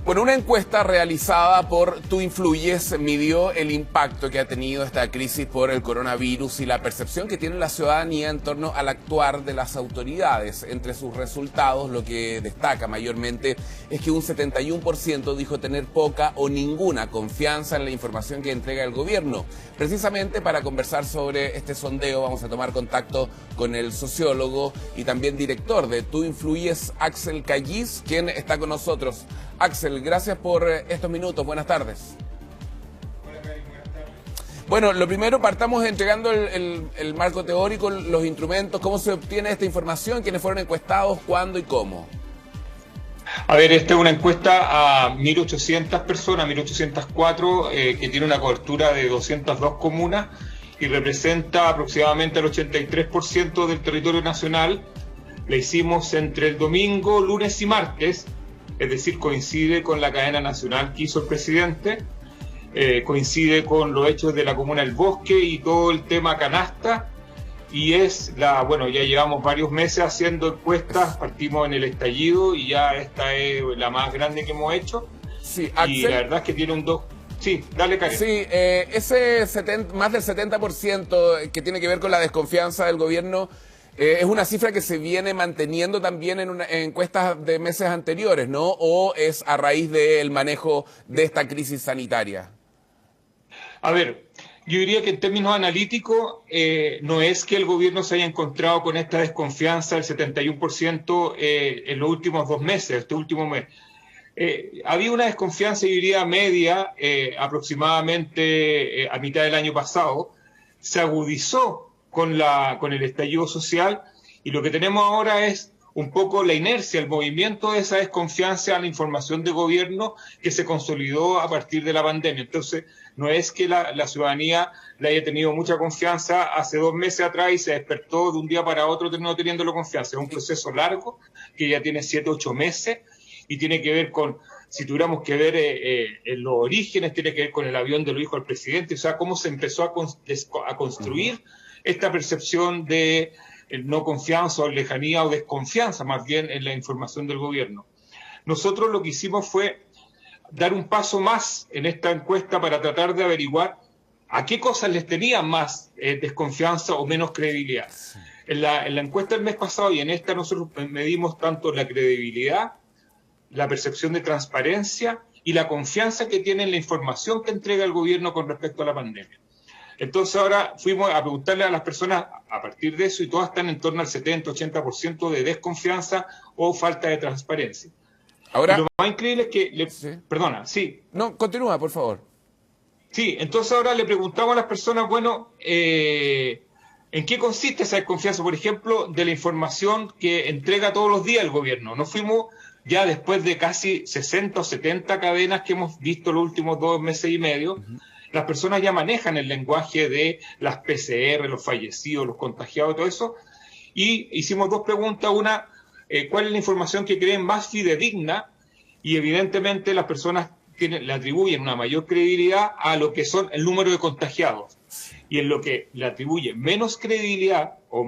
Bueno, una encuesta realizada por Tú Influyes midió el impacto que ha tenido esta crisis por el coronavirus y la percepción que tiene la ciudadanía en torno al actuar de las autoridades. Entre sus resultados, lo que destaca mayormente es que un 71% dijo tener poca o ninguna confianza en la información que entrega el gobierno. Precisamente para conversar sobre este sondeo vamos a tomar contacto con el sociólogo y también director de Tú Influyes, Axel Callis, quien está con nosotros. Axel, gracias por estos minutos. Buenas tardes. Hola, Cari, buenas tardes. Bueno, lo primero, partamos entregando el marco teórico, los instrumentos, cómo se obtiene esta información, quiénes fueron encuestados, cuándo y cómo. A ver, esta es una encuesta a 1.800 personas, 1.804, que tiene una cobertura de 202 comunas y representa aproximadamente el 83% del territorio nacional. La hicimos entre el domingo, lunes y martes. Es decir, coincide con la cadena nacional que hizo el presidente, coincide con los hechos de la comuna del Bosque y todo el tema canasta, y bueno, ya llevamos varios meses haciendo encuestas, partimos en el estallido y ya esta es la más grande que hemos hecho. Sí, Axel, y la verdad es que tiene un 2. Sí, dale, Karen. Sí, más del 70% que tiene que ver con la desconfianza del gobierno. Es una cifra que se viene manteniendo también en encuestas de meses anteriores, ¿no? ¿O es a raíz del manejo de esta crisis sanitaria? A ver, yo diría que en términos analíticos no es que el gobierno se haya encontrado con esta desconfianza del 71% en los últimos 2 meses, este último mes. Había una desconfianza, yo diría, media, aproximadamente a mitad del año pasado. Se agudizó con el estallido social, y lo que tenemos ahora es un poco la inercia, el movimiento de esa desconfianza a la información de gobierno que se consolidó a partir de la pandemia. Entonces, no es que la ciudadanía le haya tenido mucha confianza hace 2 meses atrás y se despertó de un día para otro no teniéndolo confianza. Es un proceso largo que ya tiene 7, 8 meses y tiene que ver con, si tuviéramos que ver en los orígenes, tiene que ver con el avión de lo hijo del presidente, o sea, cómo se empezó a construir esta percepción de no confianza o lejanía o desconfianza más bien en la información del gobierno. Nosotros lo que hicimos fue dar un paso más en esta encuesta para tratar de averiguar a qué cosas les tenían más desconfianza o menos credibilidad. En la encuesta del mes pasado y en esta nosotros medimos tanto la credibilidad, la percepción de transparencia y la confianza que tiene en la información que entrega el gobierno con respecto a la pandemia. Entonces ahora fuimos a preguntarle a las personas a partir de eso y todas están en torno al 70-80% de desconfianza o falta de transparencia. Ahora, y lo más increíble es que... Sí. Perdona, sí. No, continúa, por favor. Sí, entonces ahora le preguntamos a las personas, bueno, ¿en qué consiste esa desconfianza, por ejemplo, de la información que entrega todos los días el gobierno? Nos fuimos ya después de casi 60 o 70 cadenas que hemos visto los últimos 2 meses y medio. Las personas ya manejan el lenguaje de las PCR, los fallecidos, los contagiados, todo eso. Y hicimos 2 preguntas. Una, ¿cuál es la información que creen más fidedigna? Y evidentemente las personas le atribuyen una mayor credibilidad a lo que son el número de contagiados. Y en lo que le atribuye menos credibilidad o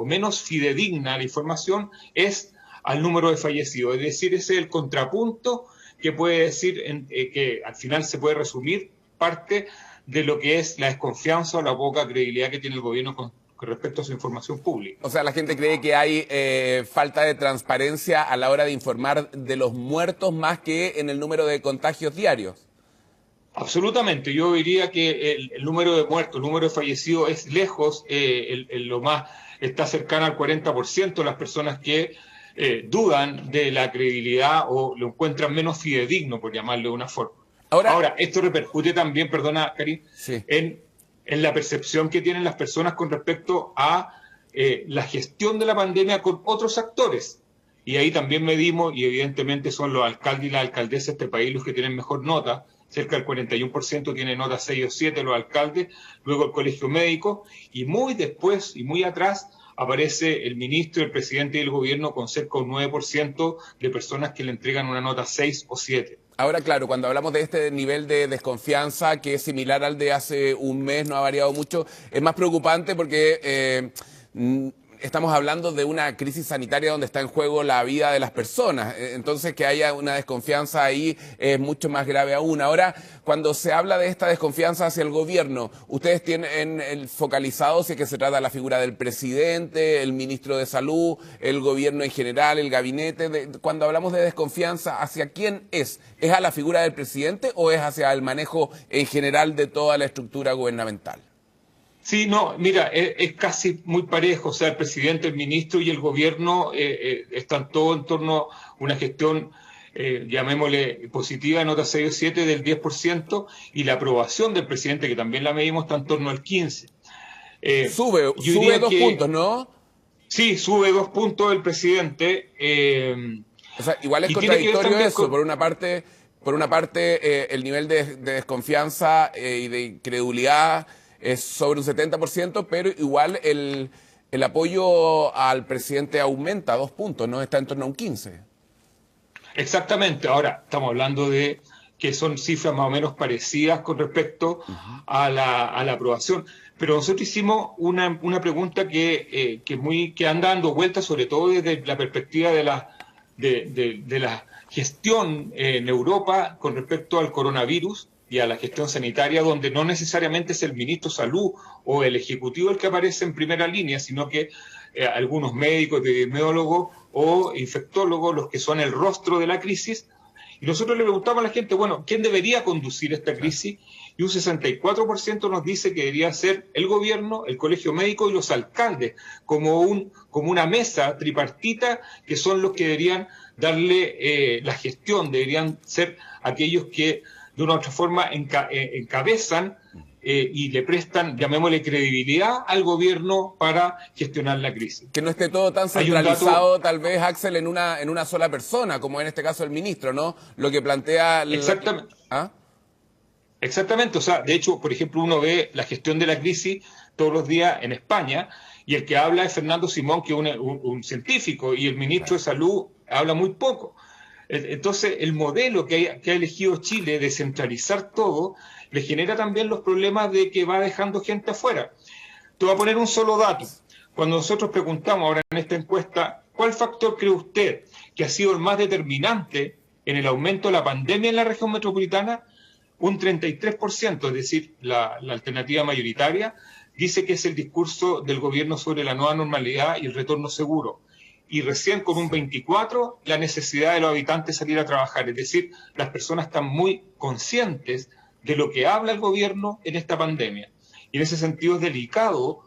menos fidedigna la información es al número de fallecidos. Es decir, ese es el contrapunto que puede decir que al final se puede resumir parte de lo que es la desconfianza o la poca credibilidad que tiene el gobierno con respecto a su información pública. O sea, la gente cree que hay falta de transparencia a la hora de informar de los muertos más que en el número de contagios diarios. Absolutamente. Yo diría que el número de muertos, el número de fallecidos es lejos, lo más está cercano al 40% de las personas que dudan de la credibilidad o lo encuentran menos fidedigno, por llamarlo de una forma. Ahora, esto repercute también, perdona, Karim, sí, en la percepción que tienen las personas con respecto a la gestión de la pandemia con otros actores. Y ahí también medimos, y evidentemente son los alcaldes y las alcaldesas de este país los que tienen mejor nota. Cerca del 41% tiene nota 6 o 7 los alcaldes, luego el colegio médico, y muy después y muy atrás aparece el ministro, el presidente y el gobierno con cerca de un 9% de personas que le entregan una nota 6 o 7. Ahora, claro, cuando hablamos de este nivel de desconfianza, que es similar al de hace un mes, no ha variado mucho, es más preocupante porque estamos hablando de una crisis sanitaria donde está en juego la vida de las personas. Entonces, que haya una desconfianza ahí es mucho más grave aún. Ahora, cuando se habla de esta desconfianza hacia el gobierno, ¿ustedes tienen focalizado si es que se trata de la figura del presidente, el ministro de Salud, el gobierno en general, el gabinete? Cuando hablamos de desconfianza, ¿hacia quién es? ¿Es a la figura del presidente o es hacia el manejo en general de toda la estructura gubernamental? Sí, no, mira, es casi muy parejo, o sea, el presidente, el ministro y el gobierno están todos en torno a una gestión, llamémosle positiva, nota 6 o 7 del 10%, y la aprobación del presidente, que también la medimos, está en torno al 15%. Sube 2 puntos, ¿no? Sí, sube 2 puntos el presidente. O sea, igual es contradictorio eso, por una parte, el nivel de desconfianza y de incredulidad es sobre un 70%, pero igual el apoyo al presidente aumenta 2 puntos, ¿no? Está en torno a un 15%. Exactamente. Ahora, estamos hablando de que son cifras más o menos parecidas con respecto a la aprobación. Pero nosotros hicimos una pregunta que anda dando vueltas, sobre todo desde la perspectiva de la gestión en Europa con respecto al coronavirus y a la gestión sanitaria, donde no necesariamente es el ministro de Salud o el Ejecutivo el que aparece en primera línea, sino que algunos médicos, epidemiólogos o infectólogos los que son el rostro de la crisis. Y nosotros le preguntamos a la gente, bueno, ¿quién debería conducir esta crisis? Y un 64% nos dice que debería ser el gobierno, el colegio médico y los alcaldes, como una mesa tripartita, que son los que deberían darle la gestión, deberían ser aquellos que de una u otra forma encabezan y le prestan, llamémosle, credibilidad al gobierno para gestionar la crisis. Que no esté todo tan centralizado, tal vez, Axel, en una sola persona, como en este caso el ministro, ¿no? Lo que plantea... Exactamente. ¿Ah? Exactamente. O sea, de hecho, por ejemplo, uno ve la gestión de la crisis todos los días en España, y el que habla es Fernando Simón, que es un científico, y el ministro de Salud habla muy poco. Entonces, el modelo que ha elegido Chile de centralizar todo le genera también los problemas de que va dejando gente afuera. Te voy a poner un solo dato. Cuando nosotros preguntamos ahora en esta encuesta, ¿cuál factor cree usted que ha sido el más determinante en el aumento de la pandemia en la región metropolitana? Un 33%, es decir, la alternativa mayoritaria, dice que es el discurso del gobierno sobre la nueva normalidad y el retorno seguro. Y recién con un 24%, la necesidad de los habitantes salir a trabajar. Es decir, las personas están muy conscientes de lo que habla el gobierno en esta pandemia. Y en ese sentido es delicado,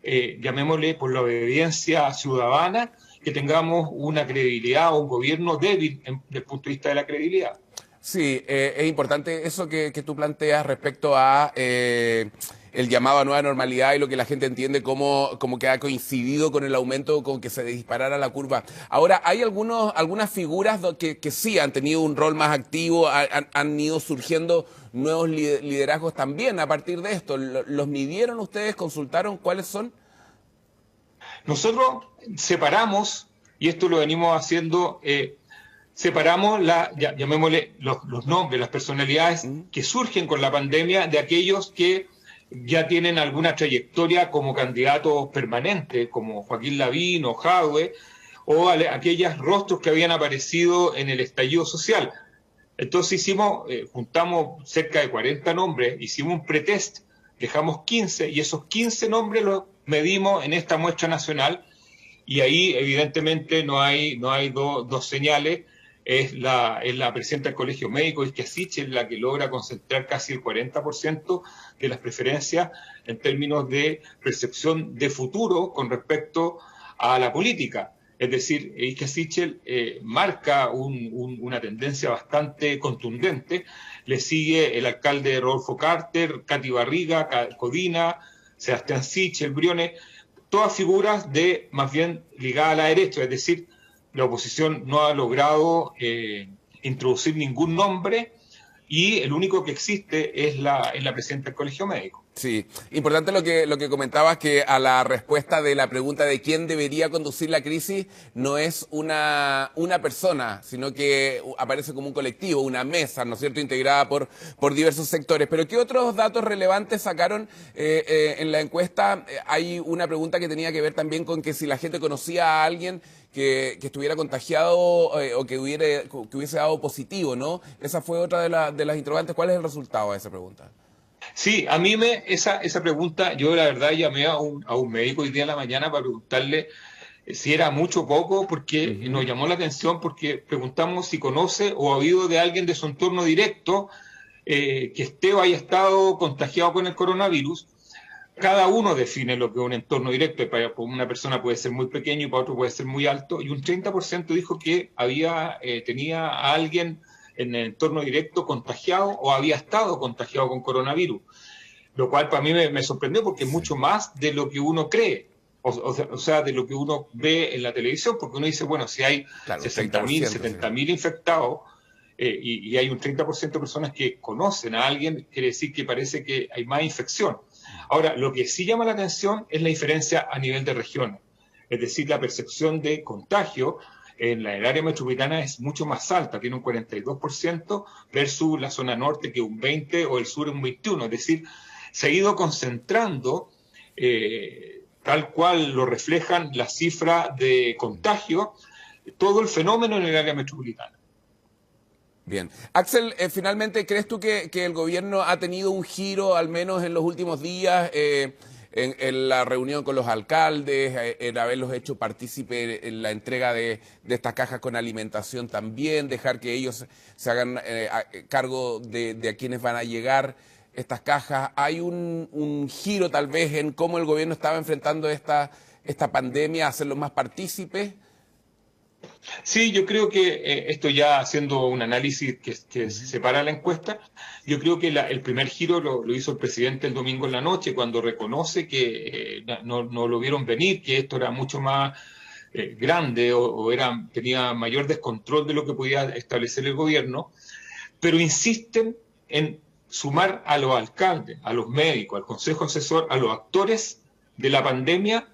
llamémosle por la obediencia ciudadana, que tengamos una credibilidad o un gobierno débil desde el punto de vista de la credibilidad. Sí, es importante eso que tú planteas respecto a el llamado a nueva normalidad y lo que la gente entiende como que ha coincidido con el aumento, con que se disparara la curva. Ahora, hay algunas figuras que sí han tenido un rol más activo, han ido surgiendo nuevos liderazgos también a partir de esto. ¿Los midieron ustedes? ¿Consultaron cuáles son? Nosotros separamos, y esto lo venimos haciendo... separamos, llamémosle, los nombres, las personalidades que surgen con la pandemia de aquellos que ya tienen alguna trayectoria como candidatos permanentes, como Joaquín Lavín o Jadwe, o aquellos rostros que habían aparecido en el estallido social. Entonces juntamos cerca de 40 nombres, hicimos un pretest, dejamos 15, y esos 15 nombres los medimos en esta muestra nacional, y ahí evidentemente no hay dos señales. Es la presidenta del Colegio Médico, Isquia Sichel, la que logra concentrar casi el 40% de las preferencias en términos de percepción de futuro con respecto a la política. Es decir, Isquia Sichel marca una tendencia bastante contundente. Le sigue el alcalde Rodolfo Carter, Katy Barriga, Codina, Sebastián Sichel, Briones, todas figuras más bien ligadas a la derecha, es decir, la oposición no ha logrado introducir ningún nombre y el único que existe es la presidenta del Colegio Médico. Sí, importante lo que comentabas, que a la respuesta de la pregunta de quién debería conducir la crisis no es una persona, sino que aparece como un colectivo, una mesa, ¿no es cierto?, integrada por diversos sectores. Pero ¿qué otros datos relevantes sacaron en la encuesta? Hay una pregunta que tenía que ver también con que si la gente conocía a alguien que estuviera contagiado o que hubiese dado positivo, ¿no? Esa fue otra de las interrogantes. ¿Cuál es el resultado de esa pregunta? Sí, a mí esa pregunta, yo la verdad llamé a un médico hoy día en la mañana para preguntarle si era mucho o poco, porque nos llamó la atención, porque preguntamos si conoce o ha oído de alguien de su entorno directo que esté o haya estado contagiado con el coronavirus. Cada uno define lo que es un entorno directo. Para una persona puede ser muy pequeño y para otro puede ser muy alto. Y un 30% dijo que tenía a alguien en el entorno directo contagiado o había estado contagiado con coronavirus. Lo cual para mí me sorprendió porque es mucho más de lo que uno cree. O sea, de lo que uno ve en la televisión, porque uno dice, bueno, si hay 60.000, 70.000 infectados y hay un 30% de personas que conocen a alguien, quiere decir que parece que hay más infección. Ahora, lo que sí llama la atención es la diferencia a nivel de regiones. Es decir, la percepción de contagio en el área metropolitana es mucho más alta, tiene un 42% versus la zona norte que un 20% o el sur un 21%. Es decir, se ha ido concentrando, tal cual lo reflejan las cifras de contagio, todo el fenómeno en el área metropolitana. Bien. Axel, finalmente, ¿crees tú que el gobierno ha tenido un giro, al menos en los últimos días, en la reunión con los alcaldes, en haberlos hecho partícipe en la entrega de estas cajas con alimentación también, dejar que ellos se hagan cargo de a quienes van a llegar estas cajas? ¿Hay un giro tal vez en cómo el gobierno estaba enfrentando esta pandemia, hacerlos más partícipes? Sí, yo creo que esto ya haciendo un análisis que separa la encuesta, yo creo que el primer giro lo hizo el presidente el domingo en la noche, cuando reconoce que no lo vieron venir, que esto era mucho más grande tenía mayor descontrol de lo que podía establecer el gobierno, pero insisten en sumar a los alcaldes, a los médicos, al consejo asesor, a los actores de la pandemia,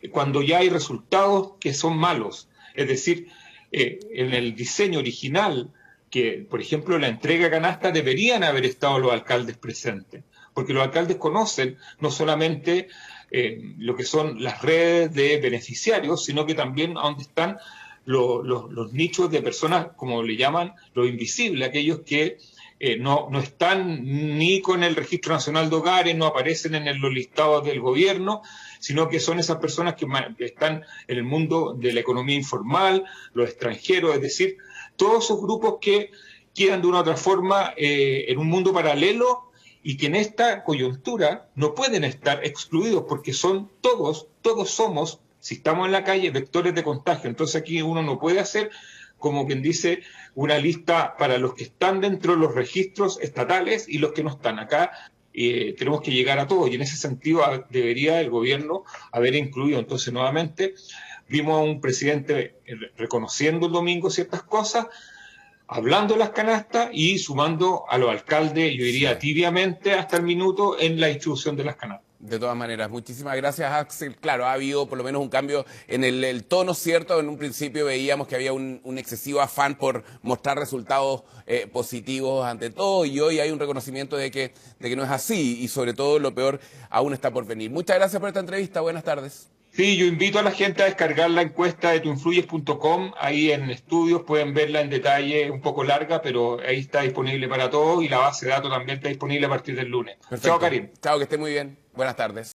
cuando ya hay resultados que son malos. Es decir, en el diseño original, que por ejemplo la entrega de canasta deberían haber estado los alcaldes presentes, porque los alcaldes conocen no solamente lo que son las redes de beneficiarios, sino que también a dónde están los nichos de personas, como le llaman, los invisibles, aquellos que no están ni con el Registro Nacional de Hogares, no aparecen en los listados del gobierno, sino que son esas personas que están en el mundo de la economía informal, los extranjeros, es decir, todos esos grupos que quedan de una u otra forma en un mundo paralelo y que en esta coyuntura no pueden estar excluidos porque todos somos, si estamos en la calle, vectores de contagio. Entonces aquí uno no puede hacer, como quien dice, una lista para los que están dentro de los registros estatales y los que no están acá. Tenemos que llegar a todos y en ese sentido debería el gobierno haber incluido. Entonces, nuevamente, vimos a un presidente reconociendo el domingo ciertas cosas, hablando de las canastas y sumando a los alcaldes, yo diría tibiamente hasta el minuto, en la distribución de las canastas. De todas maneras, muchísimas gracias, Axel. Claro, ha habido por lo menos un cambio en el tono, ¿cierto? En un principio veíamos que había un excesivo afán por mostrar resultados positivos ante todo, y hoy hay un reconocimiento de que no es así, y sobre todo lo peor aún está por venir. Muchas gracias por esta entrevista, buenas tardes. Sí, yo invito a la gente a descargar la encuesta de tuinfluyes.com. Ahí en estudios pueden verla en detalle, un poco larga, pero ahí está disponible para todos y la base de datos también está disponible a partir del lunes. Perfecto. Chao, Karim. Chao, que esté muy bien. Buenas tardes.